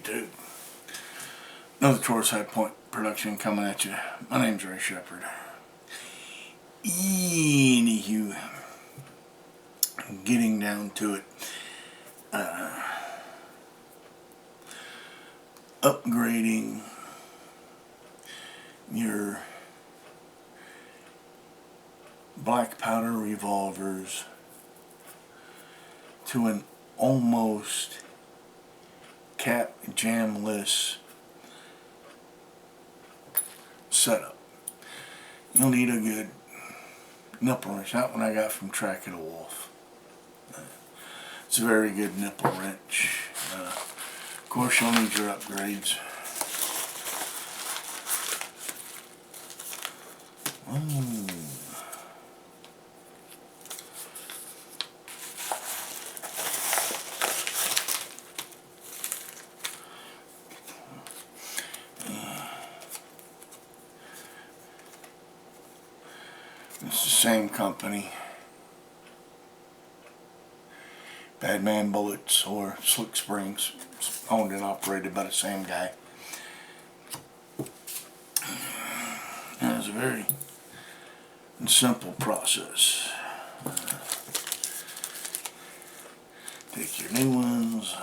YouTube. Another Taurus High Point production coming at you. My name's Ray Shepherd. Anywho, getting down to it. Upgrading your black powder revolvers to an almost cap jamless setup. You'll need a good nipple wrench. That one I got from Track of the Wolf. It's a very good nipple wrench. Of course, you'll need your upgrades. It's the same company. Badman Bullets or Slick Springs, owned and operated by the same guy. And it's a very simple process. Take your new ones,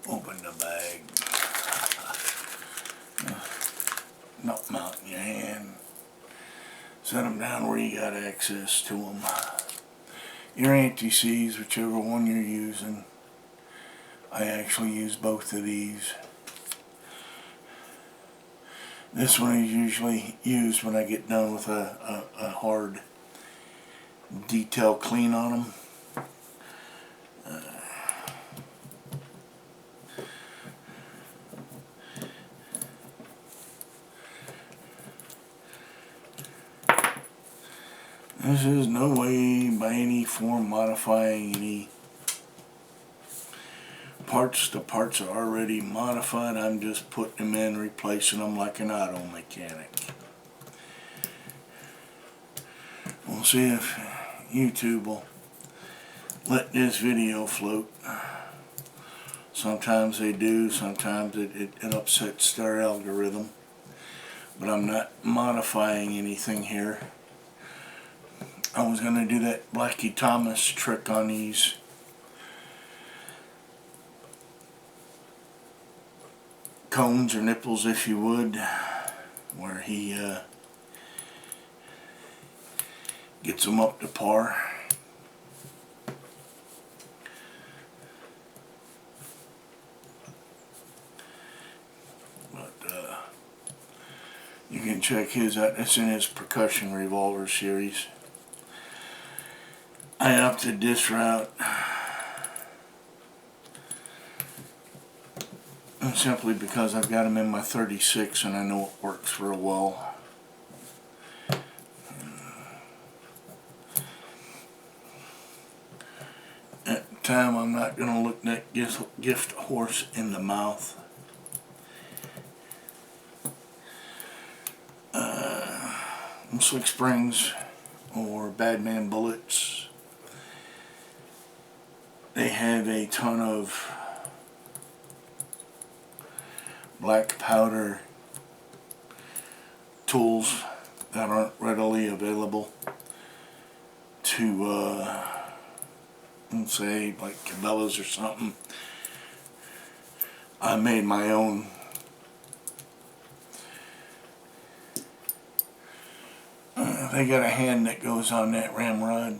open the bag, not mount in your hand. Set them down where you got access to them. Your anti-seize, whichever one you're using. I actually use both of these. This one is usually used when I get done with a hard detail clean on them. This is no way by any form modifying any parts. The parts are already modified. I'm just putting them in, replacing them like an auto mechanic. We'll see if YouTube will let this video float. Sometimes they do, sometimes it upsets their algorithm. But I'm not modifying anything here. I was going to do that Blackie Thomas trick on these cones or nipples, if you would, where he gets them up to par. But you can check his out. It's in his percussion revolver series. I opted this route simply because I've got them in my 36 and I know it works real well. At the time, I'm not going to look that gift horse in the mouth. Slick Springs or Badman Bullets, they have a ton of black powder tools that aren't readily available to let's say like Cabela's or something. I made my own. They got a hand that goes on that ramrod.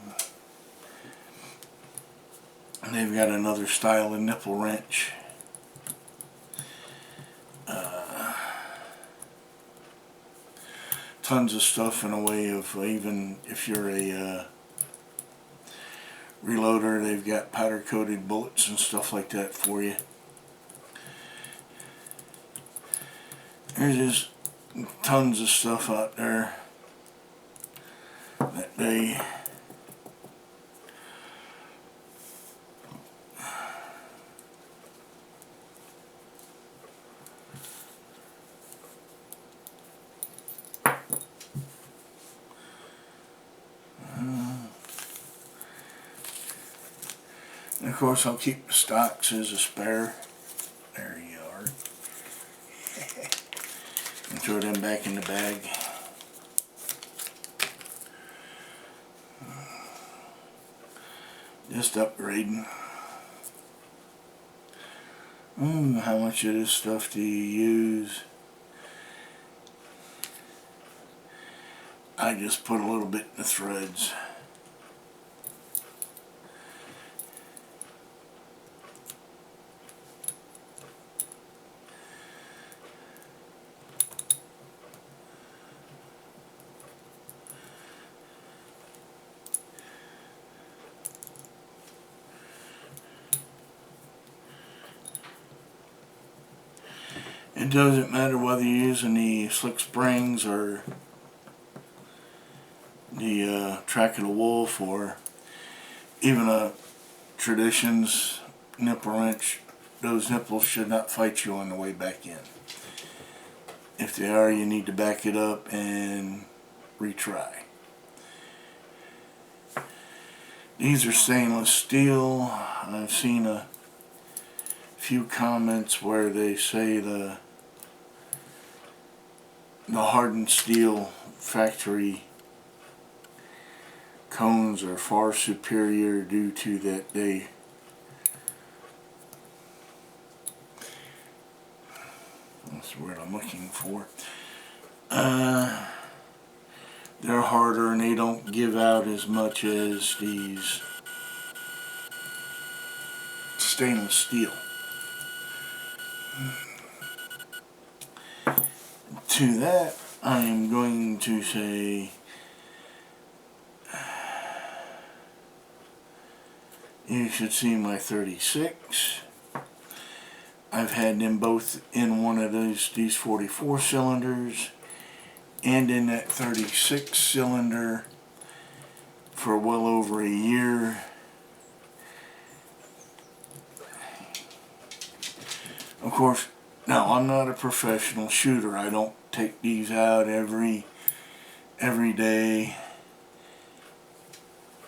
And they've got another style of nipple wrench. Tons of stuff in a way of, even if you're a reloader, they've got powder coated bullets and stuff like that for you. There's just tons of stuff out there that they And of course I'll keep the stocks as a spare. There you are. And throw them back in the bag. Just upgrading. How much of this stuff do you use? I just put a little bit in the threads. It doesn't matter whether you're using the slick springs or the track of the wolf or even a Traditions nipple wrench. Those nipples should not fight you on the way back in. If they are, you need to back it up and retry. These are stainless steel. I've seen a few comments where they say the hardened steel factory cones are far superior due to that that's the word I'm looking for. They're harder and they don't give out as much as these stainless steel. To that, I am going to say you should see my 36. I've had them both in one of these 44 cylinders and in that 36 cylinder for well over a year. Of course, now I'm not a professional shooter. I don't take these out every day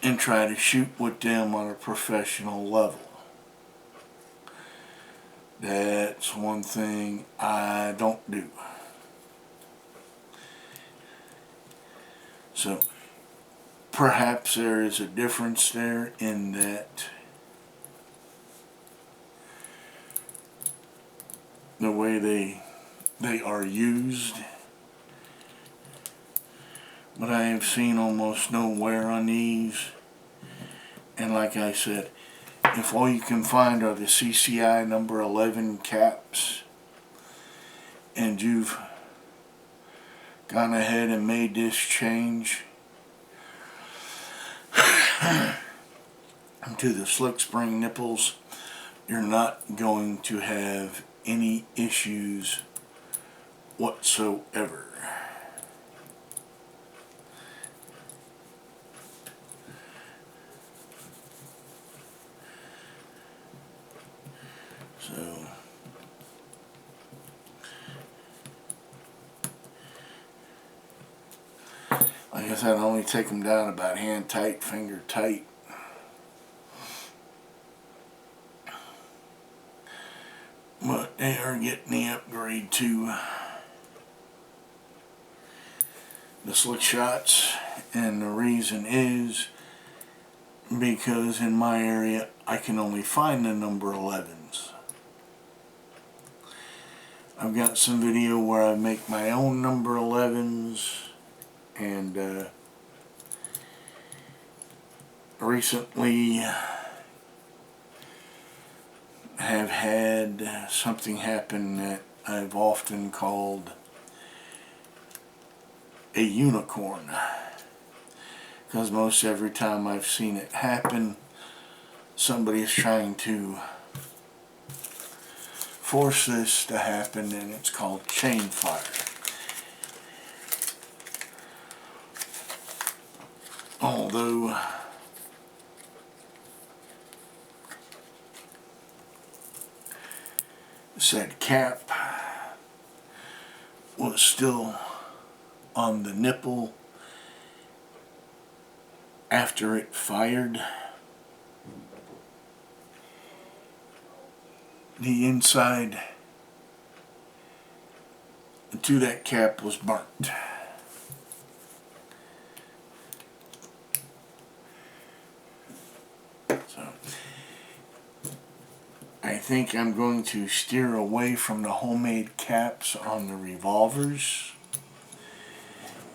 and try to shoot with them on a professional level. That's one thing I don't do. So perhaps there is a difference there in that the way they are used, but I have seen almost no wear on these. And like I said, if all you can find are the CCI number 11 caps and you've gone ahead and made this change to the slick spring nipples, you're not going to have any issues whatsoever. So like I said, I only take them down about hand tight, finger tight. But they are getting the upgrade to the slick shots, and the reason is because in my area I can only find the number 11s. I've got some video where I make my own number 11s, and recently have had something happen that I've often called a unicorn, because most every time I've seen it happen, somebody is trying to force this to happen, and it's called chain fire. Although said cap was still on the nipple after it fired, the inside to that cap was burnt. So I think I'm going to steer away from the homemade caps on the revolvers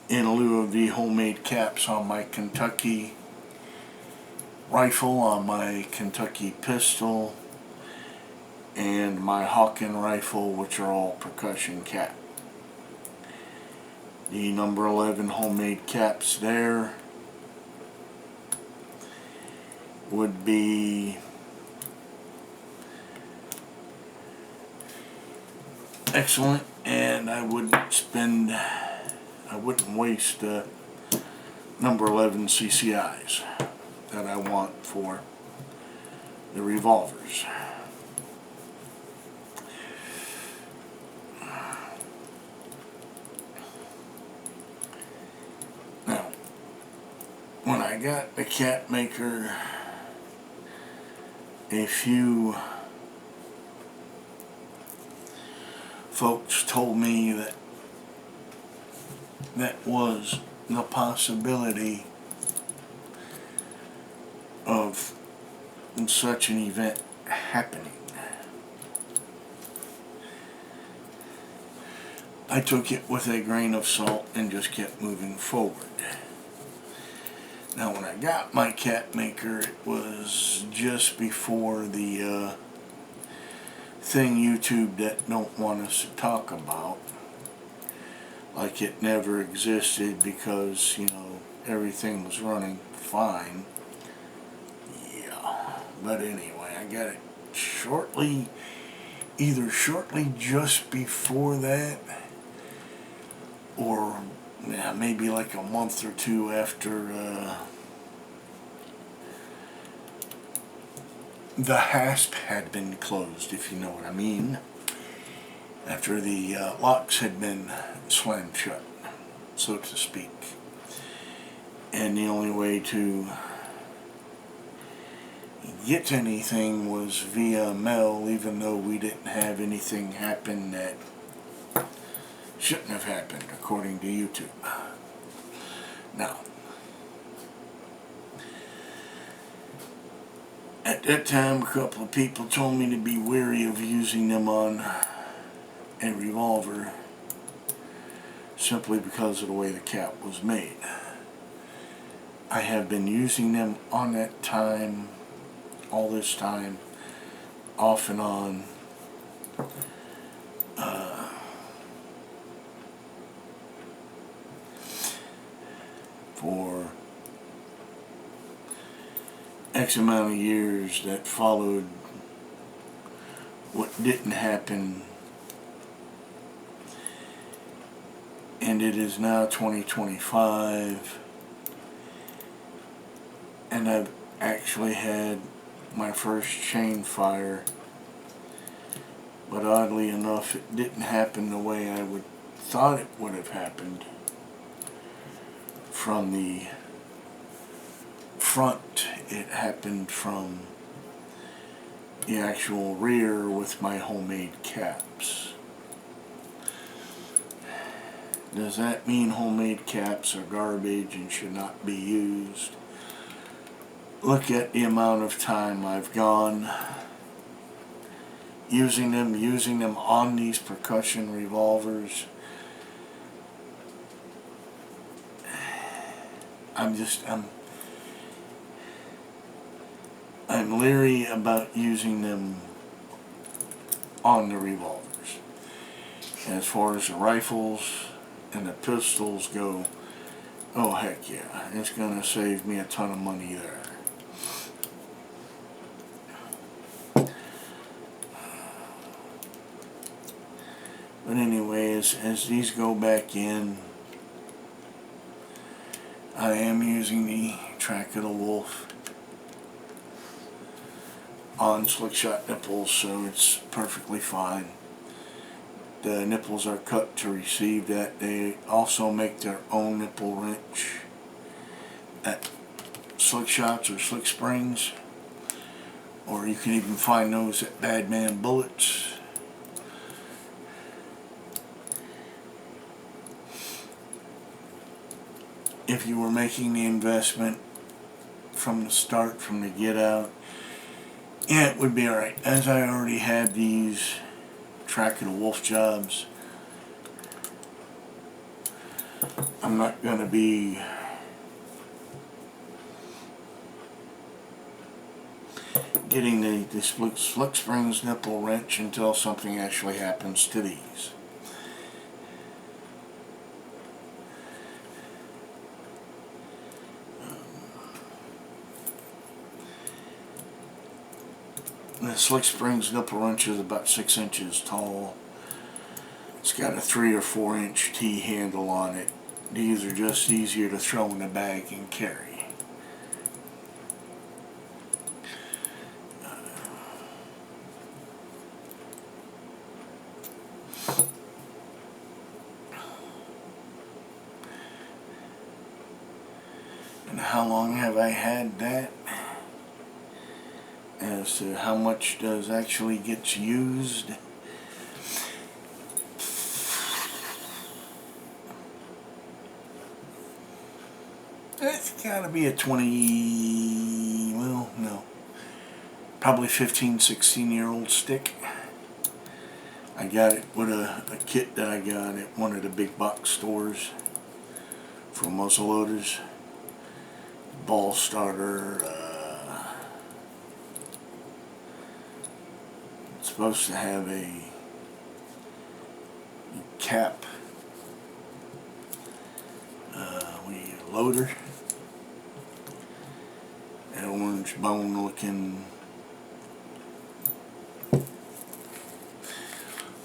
in lieu of the homemade caps on my Kentucky rifle, on my Kentucky pistol, and my Hawken rifle, which are all percussion cap. The number 11 homemade caps there would be excellent, and I wouldn't waste number 11 CCIs that I want for the revolvers. Now, when I got the cap maker, a few folks told me that was the possibility of such an event happening. I took it with a grain of salt and just kept moving forward. Now, when I got my cap maker, it was just before the thing YouTube that don't want us to talk about, like it never existed, because, you know, everything was running fine. Yeah, but anyway, I got it either shortly just before that, or yeah, maybe like a month or two after the hasp had been closed, if you know what I mean. After the locks had been slammed shut, so to speak. And the only way to get anything was via mail, even though we didn't have anything happen that shouldn't have happened, according to YouTube. Now, at that time, a couple of people told me to be wary of using them on a revolver, simply because of the way the cap was made. I have been using them on that time, all this time, off and on, for X amount of years that followed what didn't happen. And it is now 2025, and I've actually had my first chain fire, but oddly enough it didn't happen the way I thought it would have happened from the front. It happened from the actual rear with my homemade caps. Does that mean homemade caps are garbage and should not be used? Look at the amount of time I've gone using them on these percussion revolvers. I'm leery about using them on the revolvers. As far as the rifles and the pistols go, oh heck yeah, it's gonna save me a ton of money there. But anyway, as these go back in, I am using the Track of the Wolf on slick shot nipples, so it's perfectly fine. The nipples are cut to receive that. They also make their own nipple wrench at Slick Shots or Slick Springs, or you can even find those at Bad Man Bullets. If you were making the investment from the start, from the get out, yeah, it would be alright. As I already had these Track of the Wolf jobs, I'm not going to be getting the split springs nipple wrench until something actually happens to these. The slick springs nipple wrench is about 6 inches tall. It's got a 3 or 4 inch T handle on it. These are just easier to throw in the bag and carry. And how long have I had that? As to how much does actually gets used. It's gotta be a 20, well, no, probably 15, 16-year-old stick. I got it with a kit that I got at one of the big box stores for muzzleloaders. Ball starter, it's supposed to have a cap, loader, an orange bone looking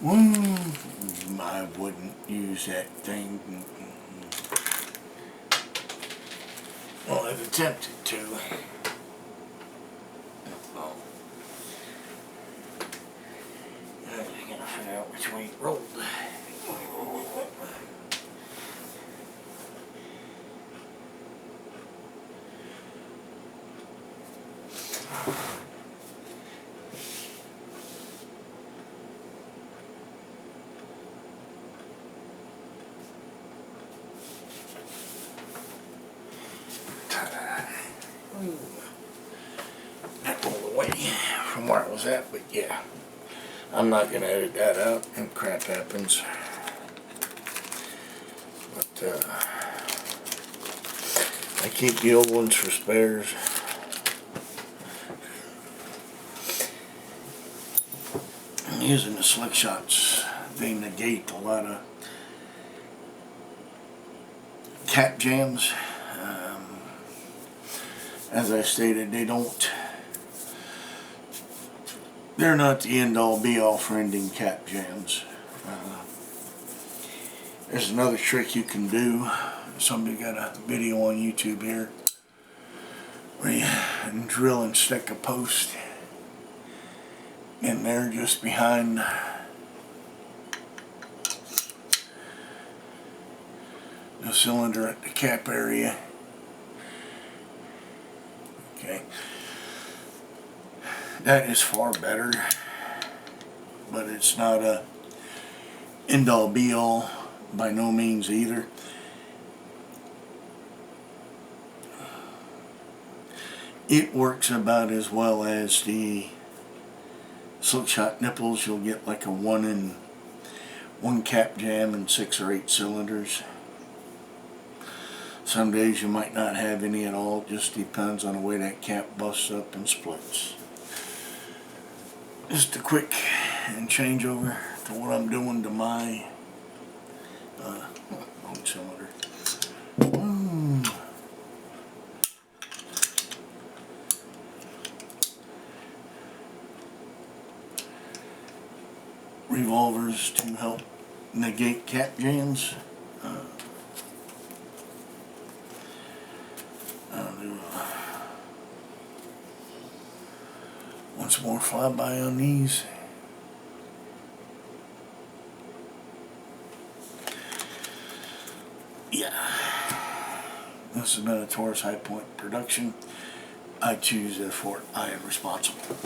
I wouldn't use that thing. Well, I've attempted to. Oh. I gotta figure out which way it rolled. That rolled away from where I was at, but yeah, I'm not gonna edit that out, and crap happens. But I keep the old ones for spares. I'm using the slick shots. They negate a lot of cap jams. As I stated, they're not the end-all be-all for ending cap jams. There's another trick you can do. Somebody got a video on YouTube here where you drill and stick a post in there just behind the cylinder at the cap area. Okay, that is far better, but it's not a end-all be-all by no means either. It works about as well as the slick shot nipples. You'll get like a one cap jam and 6 or 8 cylinders. Some days you might not have any at all. It just depends on the way that cap busts up and splits. Just a quick changeover to what I'm doing to my wrong cylinder. Revolvers to help negate cap jams. I'll do once more flyby on these. Yeah, this has been a Taurus High Point production. I choose, therefore I am responsible.